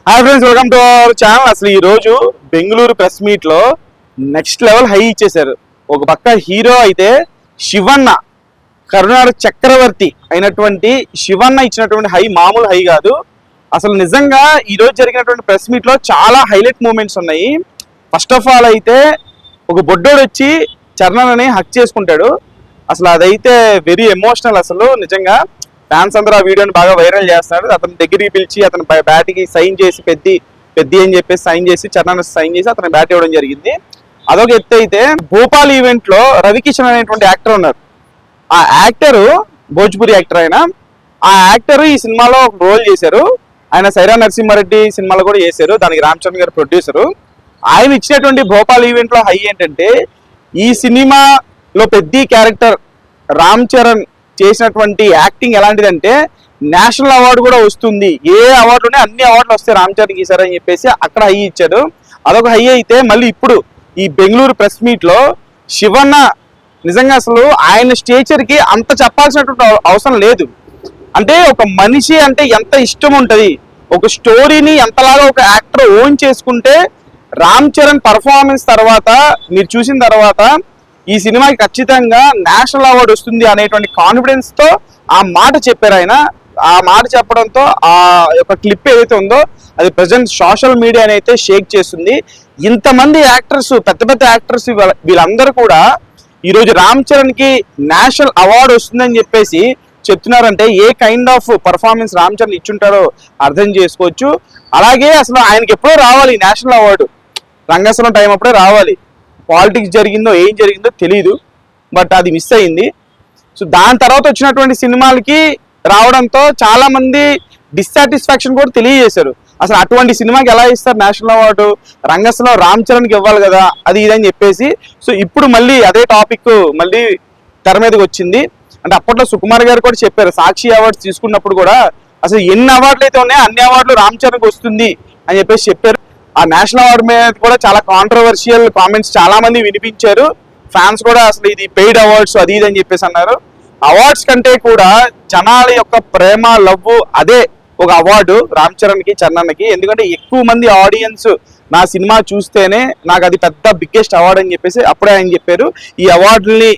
Hi friends, welcome to our channel. అసలు ఈ రోజు బెంగళూరు ప్రెస్ మీట్ లో నెక్స్ట్ లెవెల్ హై ఇచ్చేశారు. ఒక పక్క హీరో అయితే శివన్న, కరునాడు చక్రవర్తి అయినటువంటి శివన్న ఇచ్చినటువంటి హై మామూలు హై కాదు. అసలు నిజంగా ఈ రోజు జరిగినటువంటి ప్రెస్ మీట్ లో చాలా హైలైట్ మూమెంట్స్ ఉన్నాయి. ఫస్ట్ ఆఫ్ ఆల్ అయితే ఒక బొడ్డోడు వచ్చి చరణ్ హక్ చేసుకుంటాడు. అసలు అదైతే వెరీ ఎమోషనల్. అసలు నిజంగా ఫ్యాన్స్ అందరూ ఆ వీడియోని బాగా వైరల్ చేస్తున్నారు. అతని దగ్గరికి పిలిచి అతని బ్యాట్కి సైన్ చేసి పెద్ద అని చెప్పేసి సైన్ చేసి చరణ్ సైన్ చేసి అతని బ్యాట్ ఇవ్వడం జరిగింది. అదొక ఎత్తు అయితే భోపాల్ ఈవెంట్ లో రవికిషన్ అనేటువంటి యాక్టర్ ఉన్నారు. ఆ యాక్టర్ భోజ్పురి యాక్టర్ ఆయన. ఆ యాక్టర్ ఈ సినిమాలో ఒక రోల్ చేశారు. ఆయన సైరా నరసింహారెడ్డి సినిమాలో కూడా చేశారు. దానికి రామ్ చరణ్ గారు ప్రొడ్యూసరు. ఆయన ఇచ్చినటువంటి భోపాల్ ఈవెంట్ లో హై ఏంటంటే, ఈ సినిమాలో పెద్ద క్యారెక్టర్ రామ్ చరణ్ చేసినటువంటి యాక్టింగ్ ఎలాంటిదంటే నేషనల్ అవార్డు కూడా వస్తుంది. ఏ అవార్డులోనే అన్ని అవార్డులు వస్తాయి రామ్ చరణ్కి ఈసారి అని చెప్పేసి అక్కడ హై ఇచ్చాడు. అదొక హై అయితే మళ్ళీ ఇప్పుడు ఈ బెంగళూరు ప్రెస్ మీట్ లో శివన్న నిజంగా అసలు ఆయన స్టేచర్కి అంత చెప్పాల్సినటువంటి అవసరం లేదు. అంటే ఒక మనిషి అంటే ఎంత ఇష్టం ఉంటుంది, ఒక స్టోరీని ఎంతలాగా ఒక యాక్టర్ ఓన్ చేసుకుంటే రామ్ చరణ్ పర్ఫార్మెన్స్ తర్వాత మీరు చూసిన తర్వాత ఈ సినిమాకి ఖచ్చితంగా నేషనల్ అవార్డు వస్తుంది అనేటువంటి కాన్ఫిడెన్స్ తో ఆ మాట చెప్పారు ఆయన. ఆ మాట చెప్పడంతో ఆ యొక్క క్లిప్ ఏదైతే ఉందో అది ప్రజెంట్ సోషల్ మీడియాని అయితే షేక్ చేస్తుంది. ఇంతమంది యాక్టర్స్, పెద్ద పెద్ద యాక్టర్స్ వీళ్ళందరూ కూడా ఈరోజు రామ్ చరణ్ కి నేషనల్ అవార్డు వస్తుందని చెప్పేసి చెప్తున్నారంటే a kind of performance Ram Charan ఇచ్చుంటారో అర్థం చేసుకోవచ్చు. అలాగే అసలు ఆయనకి ఎప్పుడో రావాలి నేషనల్ అవార్డు, రంగస్థలం టైం అప్పుడే రావాలి. పాలిటిక్స్ జరిగిందో ఏం జరిగిందో తెలియదు, బట్ అది మిస్ అయింది. సో దాని తర్వాత వచ్చినటువంటి సినిమాలకి రావడంతో చాలా మంది డిస్సాటిస్ఫాక్షన్ కూడా తెలియజేశారు. అసలు అటువంటి సినిమాకి ఎలా ఇస్తారు నేషనల్ అవార్డు, రంగస్థలం రామ్ చరణ్కి ఇవ్వాలి కదా అది ఇదని చెప్పేసి. సో ఇప్పుడు మళ్ళీ అదే టాపిక్ మళ్ళీ తెర మీదకి వచ్చింది. అంటే అప్పట్లో సుకుమార్ గారు కూడా చెప్పారు, సాక్షి అవార్డ్స్ తీసుకున్నప్పుడు కూడా అసలు ఎన్ని అవార్డులు అయితే ఉన్నాయో అన్ని అవార్డులు రామ్ చరణ్కి వస్తుంది అని చెప్పేసి చెప్పారు. ఆ నేషనల్ అవార్డు మీద కూడా చాలా కాంట్రవర్షియల్ కామెంట్స్ చాలా మంది వినిపించారు. ఫ్యాన్స్ కూడా అసలు ఇది పెయిడ్ అవార్డ్స్ అది ఇది అని చెప్పేసి అన్నారు. అవార్డ్స్ కంటే కూడా జనాల యొక్క ప్రేమ, లవ్ అదే ఒక అవార్డు రామ్ చరణ్కి, చరణ్కి. ఎందుకంటే ఎక్కువ మంది ఆడియన్స్ నా సినిమా చూస్తేనే నాకు అది పెద్ద బిగ్గెస్ట్ అవార్డు అని చెప్పేసి అప్పుడే ఆయన చెప్పారు. ఈ అవార్డుల్ని,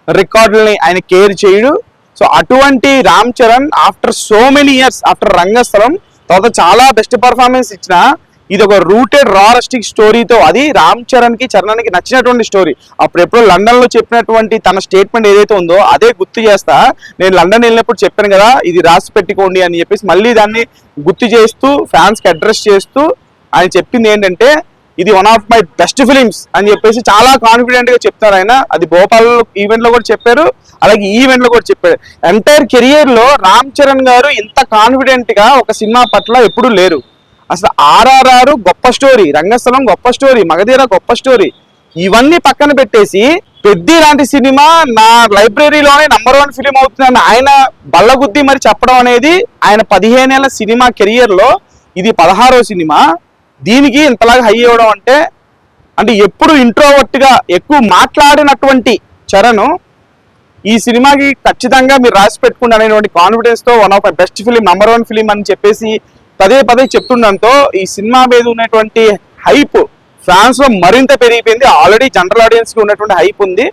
రికార్డుల్ని ఆయన కేర్ చేయడు. సో అటువంటి Ram Charan after so many years, after Rangasthalam తర్వాత చాలా బెస్ట్ పర్ఫార్మెన్స్ ఇచ్చిన ఇది ఒక రూటెడ్ రారస్టిక్ స్టోరీతో, అది రామ్ చరణ్కి, చరణ్కి నచ్చినటువంటి స్టోరీ. అప్పుడు ఎప్పుడో లండన్ లో చెప్పినటువంటి తన స్టేట్మెంట్ ఏదైతే ఉందో అదే గుర్తు చేస్తా. నేను లండన్ వెళ్ళినప్పుడు చెప్పాను కదా ఇది రాసి పెట్టుకోండి అని చెప్పేసి, మళ్ళీ దాన్ని గుర్తు చేస్తూ ఫ్యాన్స్ కి అడ్రస్ చేస్తూ ఆయన చెప్పింది ఏంటంటే ఇది one of my best films అని చెప్పేసి చాలా కాన్ఫిడెంట్ గా చెప్తారు ఆయన. అది భోపాల్ ఈవెంట్ లో కూడా చెప్పారు, అలాగే ఈ ఈవెంట్ లో కూడా చెప్పారు. ఎంటైర్ కెరియర్ లో రామ్ చరణ్ గారు ఇంత కాన్ఫిడెంట్ గా ఒక సినిమా పట్ల ఎప్పుడూ లేరు. అసలు RRR గొప్ప స్టోరీ, రంగస్థలం గొప్ప స్టోరీ, మగధీర గొప్ప స్టోరీ, ఇవన్నీ పక్కన పెట్టేసి పెద్ద లాంటి సినిమా నా లైబ్రరీలోనే నంబర్ 1 ఫిలిం అవుతుందని ఆయన బల్లగుద్ది మరి చెప్పడం అనేది, ఆయన 15 ఏళ్ల సినిమా కెరియర్ లో ఇది 16వ సినిమా. దీనికి ఇంతలాగా హై ఇవ్వడం అంటే ఎప్పుడు ఇంట్రోవర్ట్ గా ఎక్కువ మాట్లాడినటువంటి చరణ్ ఈ సినిమాకి ఖచ్చితంగా మీరు రాసి పెట్టుకుంటే అనేటువంటి కాన్ఫిడెన్స్ తో one of my best film, number 1 film అని చెప్పేసి పదే చెప్తుండడంతో ఈ సినిమా మీద ఉన్నటువంటి హైప్ ఫ్రాన్స్ లో మరింత పెరిగిపోయింది. ఆల్రెడీ జనరల్ ఆడియన్స్ కి ఉన్నటువంటి హైప్ ఉంది.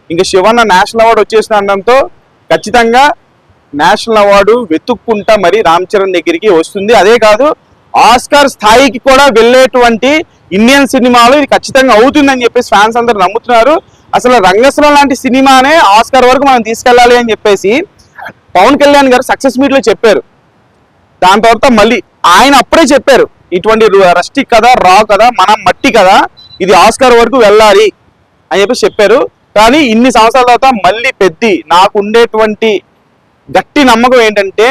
ఇంకా శివన్న నేషనల్ అవార్డు వచ్చేసిన అనడంతో ఖచ్చితంగా నేషనల్ అవార్డు వెతుక్కుంటా మరి రామ్ చరణ్ దగ్గరికి వస్తుంది. అదే కాదు, ఆస్కార్ స్థాయికి కూడా వెళ్ళేటువంటి ఇండియన్ సినిమాలు ఇది ఖచ్చితంగా అవుతుందని చెప్పేసి ఫ్యాన్స్ అందరూ నమ్ముతున్నారు. అసలు రంగస్థలం లాంటి సినిమానే ఆస్కార్ వరకు మనం తీసుకెళ్ళాలి అని చెప్పేసి పవన్ కళ్యాణ్ గారు సక్సెస్ మీట్ లో చెప్పారు. దాని తర్వాత మళ్ళీ ఆయన అప్పుడే చెప్పారు, ఇటువంటి రస్టిక్ కదా, రా కదా, మనం మట్టి కదా, ఇది ఆస్కార్ వరకు వెళ్ళాలి అని చెప్పేసి చెప్పారు. కానీ ఇన్ని సంవత్సరాల తర్వాత మళ్ళీ నాకు ఉండేటువంటి గట్టి నమ్మకం ఏంటంటే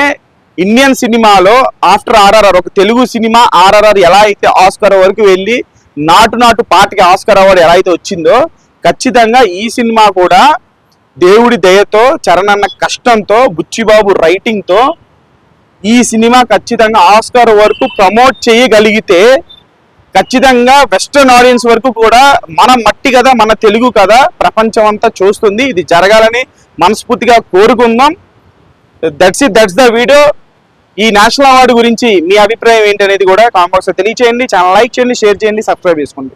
ఇండియన్ సినిమాలో ఆఫ్టర్ RRR, ఒక తెలుగు సినిమా RRR ఎలా అయితే ఆస్కార్ వరకు వెళ్ళి నాటు పాటకి ఆస్కార్ అవార్డు ఎలా అయితే వచ్చిందో, ఖచ్చితంగా ఈ సినిమా కూడా దేవుడి దయతో, చరణ్ అన్న కష్టంతో, బుచ్చిబాబు రైటింగ్ తో ఈ సినిమా ఖచ్చితంగా ఆస్కార్ వరకు ప్రమోట్ చేయగలిగితే ఖచ్చితంగా వెస్టర్న్ ఆడియన్స్ వరకు కూడా మన మట్టి కదా, మన తెలుగు కదా ప్రపంచం అంతా చూస్తుంది. ఇది జరగాలని మనస్ఫూర్తిగా కోరుకుందాం. That's the video. ఈ నేషనల్ అవార్డు గురించి మీ అభిప్రాయం ఏంటనేది కూడా కామెంట్ బాక్స్ లో తెలియచేయండి. ఛానల్ లైక్ చేయండి, షేర్ చేయండి, సబ్స్క్రైబ్ చేసుకోండి.